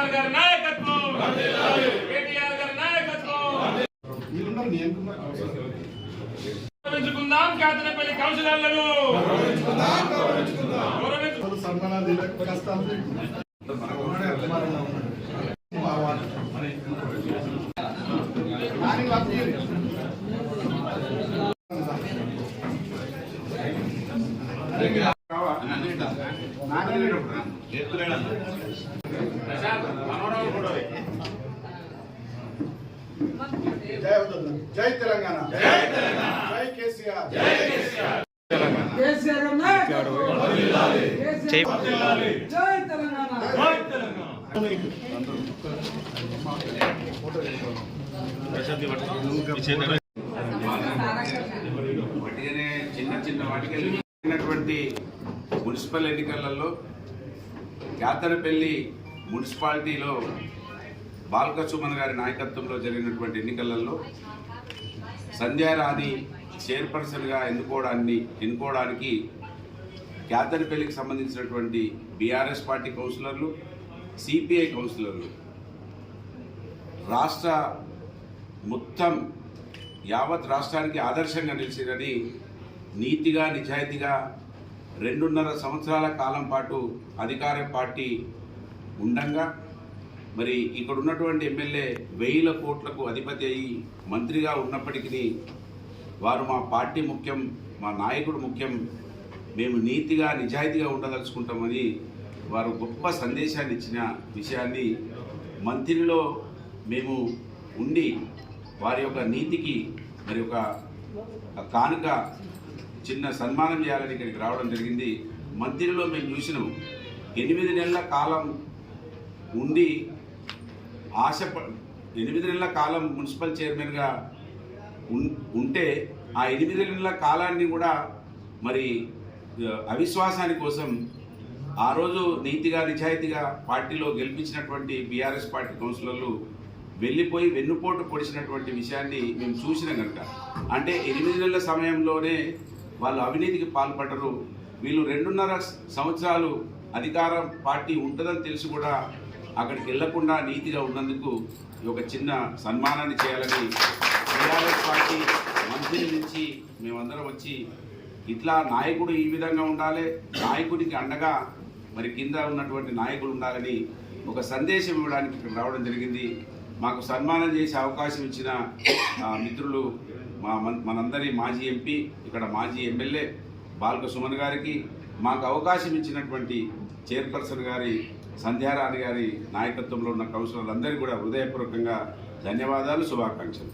కేటీఆర్ గారి నాయకత్వం, కేటీఆర్ గారి నాయకత్వం. గౌరవించుకుందాం కేతనపల్లి కౌన్సిలర్లను. జై తెలంగాణ, జై కేసీఆర్, కేసీఆర్ జై తెలంగాణ. చిన్న చిన్న వాటికి మున్సిపల్ ఎన్నికలలో కేతనపల్లి మున్సిపాలిటీలో బాల్క సుమన్ గారి నాయకత్వంలో జరిగినటువంటి ఎన్నికలలో సంధ్యారాణి చైర్పర్సన్గా ఎన్నుకోవడానికి కేతనపల్లికి సంబంధించినటువంటి బీఆర్ఎస్ పార్టీ కౌన్సిలర్లు, సిపిఐ కౌన్సిలర్లు రాష్ట్ర మొత్తం యావత్ రాష్ట్రానికి ఆదర్శంగా నిలిచిరని నీతిగా నిజాయితీగా 2.5 సంవత్సరాల కాలం పాటు అధికార పార్టీ ఉండంగా మరి ఇక్కడ ఉన్నటువంటి ఎమ్మెల్యే 1000 కోట్లకు అధిపతి అయ్యి మంత్రిగా ఉన్నప్పటికీ వారు మా పార్టీ ముఖ్యం, మా నాయకుడు ముఖ్యం, మేము నీతిగా నిజాయితీగా ఉండదలుచుకుంటామని వారు గొప్ప సందేశాన్ని ఇచ్చిన విషయాన్ని మంత్రిలో మేము ఉండి వారి యొక్క నీతికి మరి ఒక కానుక చిన్న సన్మానం చేయాలని ఇక్కడికి రావడం జరిగింది. మంత్రిలో మేము చూసినాం 8 నెలల కాలం ఉండి 8 నెలల కాలం మున్సిపల్ చైర్మన్గా ఉంటే ఆ 8 నెలల కాలాన్ని కూడా మరి అవిశ్వాసాని కోసం ఆ రోజు నీతిగా నిజాయితీగా పార్టీలో గెలిపించినటువంటి బీఆర్ఎస్ పార్టీ కౌన్సిలర్లు వెళ్ళిపోయి వెన్నుపోటు పొడిచినటువంటి విషయాన్ని మేము చూసినాం కనుక, అంటే 8 నెలల సమయంలోనే వాళ్ళు అవినీతికి పాల్పడ్డరు. వీళ్ళు 2.5 సంవత్సరాలు అధికార పార్టీ ఉంటుందని తెలిసి కూడా అక్కడికి వెళ్లకుండా నీతిగా ఉన్నందుకు ఒక చిన్న సన్మానాన్ని చేయాలని బీఆర్ఎస్ పార్టీ మంత్రి నుంచి మేమందరం వచ్చి ఇట్లా నాయకుడు ఈ విధంగా ఉండాలి, నాయకుడికి అండగా మరి కింద ఉన్నటువంటి నాయకులు ఉండాలని ఒక సందేశం ఇవ్వడానికి ఇక్కడ రావడం జరిగింది. మాకు సన్మానం చేసే అవకాశం ఇచ్చిన మిత్రులు మనందరి మాజీ ఎంపీ, ఇక్కడ మాజీ ఎమ్మెల్యే బాల్క సుమన్ గారికి, మాకు అవకాశం ఇచ్చినటువంటి చైర్పర్సన్ గారి సంధ్యారాణి గారి నాయకత్వంలో ఉన్న కౌన్సిలర్లందరికీ కూడా హృదయపూర్వకంగా ధన్యవాదాలు, శుభాకాంక్షలు.